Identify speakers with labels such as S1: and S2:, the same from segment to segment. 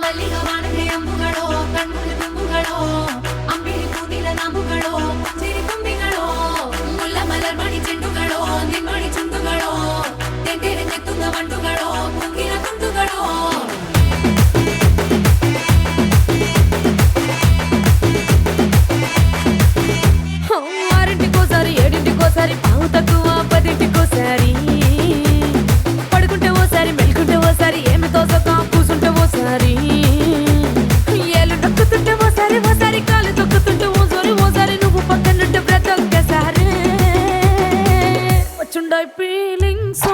S1: ಮಲ್ಲಿಗ ವಾಣದೆ ಅಂಬುಗಳೋ ಕಣ್ಮುಳು ತುಂಬುಗಳೋ ಅಂಬಿಳಿ ಕೂದಿಲ ನಾಂಬುಗಳೋ ಚಿರಿ ತುಂಬಿಗಳೋ ಮುಲ್ಲ ಮಲರ್ ಮಣಿ ಚೆಂಡುಗಳೋ ನಿಮ್ಮಣಿ ಚುಂಡುಗಳೋ ತೆಂಟೆರೆ ತೆತ್ತುಂಗ ಮಂಡುಗಳೋ ಕುಂಗಿನ ತುಂಡುಗಳೋ ఆరింటికోసారి ఏడింటికోసారి పావు తక్కువ పదింటికోసారి పడుకుంటే ఓసారి మెలుకుంటే ఓసారి ఏమి తోసక కూసుంటే ఓసారి ఏళ్ళు నొక్కుతుంటే ఓసారి ఓసారి కాలు తొక్కుతుంటే ఓసారి నువ్వు పక్కనుంటే బ్రతొక్కసారి వచ్చుండాయి ఫీలింగ్స్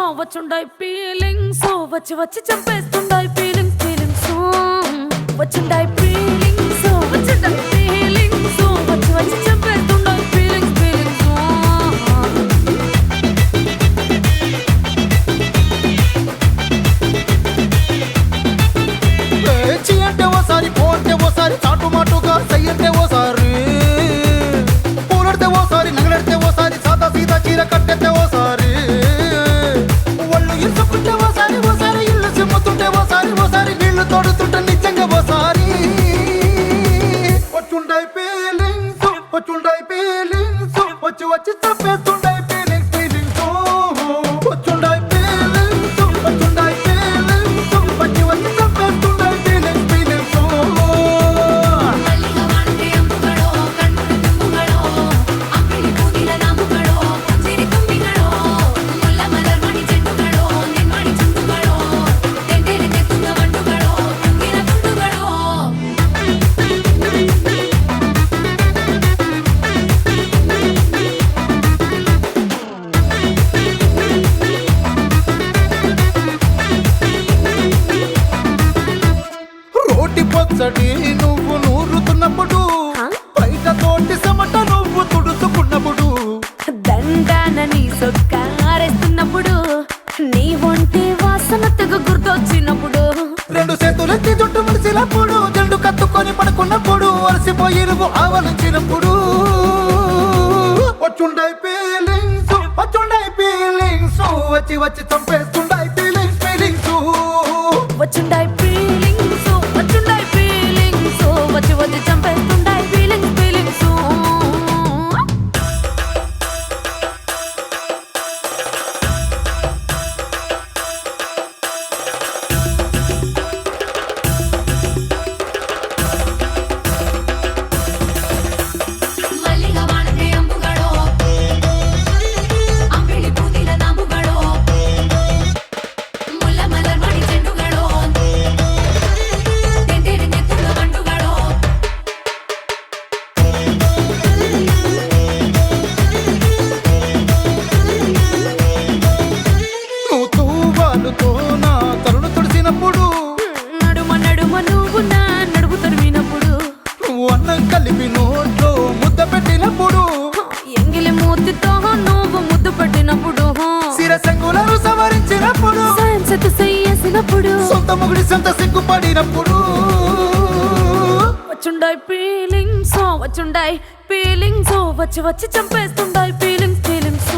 S1: వచ్చి వచ్చి చంపేస్తుండాయి ఫీలింగ్స్ వచ్చుండాయి ఫీలింగ్స్ వచ్చి వచ్చి చంపేస్తుండాయి ఫీలింగ్స్
S2: చీ అంటే ఓసారి పో అంటే ఓసారి చాటు మాటుగా సై అంటే ఓసారి పూలడితే ఓసారి నగలడితే ఓసారి సాదా సీదా చీర కట్టెత్తే ఓసారి ఒళ్ళు ఇరుసుకుంటే ఓసారి ఇల్లు సిమ్ముతుంటే ఓసారి నీళ్లు తోడుతుంటే నిజంగా ఓసారి వచ్చుండాయి ఫీలింగ్స్ వచ్చి వచ్చి చంపేస్తుండాయి ఫీలింగ్స్ వచ్చుండాయి ఫీలింగ్స్ వచ్చి వచ్చి చంపేస్తుండాయి ఫీలింగ్స్
S1: మల్లిగ వాణದೆ అంబుಗಳೋ కಣ್ముಳು ತುಂಬುಗಳೋ అంಬಿಳಿ ಕೂದಿಲ ನಾಂಬುಗಳೋ ಚಿರಿ ತುಂಬಿಗಳೋ ಮುಲ್ಲ ಮಲರ್ ಮಣಿ ಚೆಂಡುಗಳೋ ನಿಮ್ಮಣಿ ಚುಂಡುಗಳೋ ತೆಂಟೆರೆ ತೆತ್ತುಂಗ ಮಂಡುಗಳೋ ಕುಂಗಿನ ತುಂಡುಗಳೋ
S2: రోటి పచ్చడి నువ్వు నూరుతున్నప్పుడు బయట తోటి సమట నువ్వు తుడుచుకున్నప్పుడు
S1: దండాన నీ సొక్కారేస్తున్నప్పుడు నీ ఒంటి వాసన తెగ గుర్తొచ్చినప్పుడు
S2: రెండు చేతులెత్తి జుట్టు ముడిసినప్పుడు జండు కత్తుకొని పడుకున్నప్పుడు అలసిపోయి నువ్వు ఆవలించినప్పుడు వచ్చుండాయి ఫీలింగ్స్ వచ్చి వచ్చి చంపేస్తుండాయి ఫీలింగ్స్
S1: వచ్చుండాయి ఫీలింగ్స్ వచ్చి వచ్చి చంపేస్తుండాయి ఫీలింగ్స్ మల్లిగ వాణದೆ అంబుಗಳೋ అంಬಿಳಿ ಕೂದಿಲ ನಾಂಬುಗಳೋ ಮುಲ್ಲ ಮಲರ್ ಮಣಿ ಚೆಂಡುಗಳೋ ತೆಂಟೆರೆ ತೆತ್ತುಂಗ ಮಂಡುಗಳೋ
S2: నువ్వు తూవాలుతో నా తరుణు తుడిసినప్పుడు
S1: నడుమ నువ్వు నా నడుము తరిమినప్పుడు
S2: నువ్వు అన్నం కలిపి నోట్లో ముద్ద పెట్టినప్పుడు
S1: ఎంగిలి మూతితో నువ్వు ముద్దు పెట్టినప్పుడు
S2: శిరసంగులను సవరించినప్పుడు
S1: సాయం సెత్తు చెయ్యేసినప్పుడు
S2: సొంత ముగుడి సొంత సిగ్గుపడినప్పుడు
S1: వచ్చుండాయి ఫీలింగ్స్ వచ్చి వచ్చి చంపేస్తుండాయి ఫీలింగ్స్